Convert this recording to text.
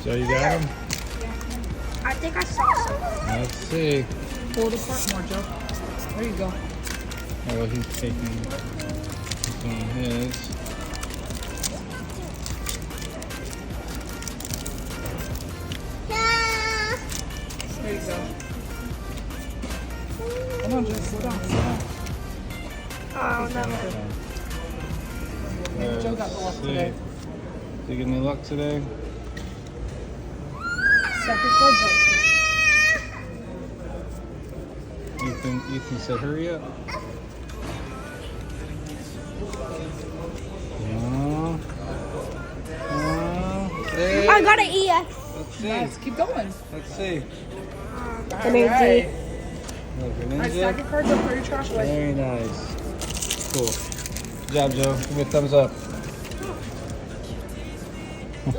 Joe, you got him? I think I saw something. Let's see. Pull it apart more, Joe. There you go. Oh, well, he's on his. There you go. Come on, Joe. Sit down. Sit down. Oh, no. Joe got the luck today. Did you get any luck today? Second card, Joe. Ethan said, hurry up. Hey. I got an EX. Let's see. Nice. Keep going. Let's see. An AD. Look, a Nice. ninja. Second card, Joe. Throw your trash away. Very nice. Cool. Good job, Joe. Give me a thumbs up.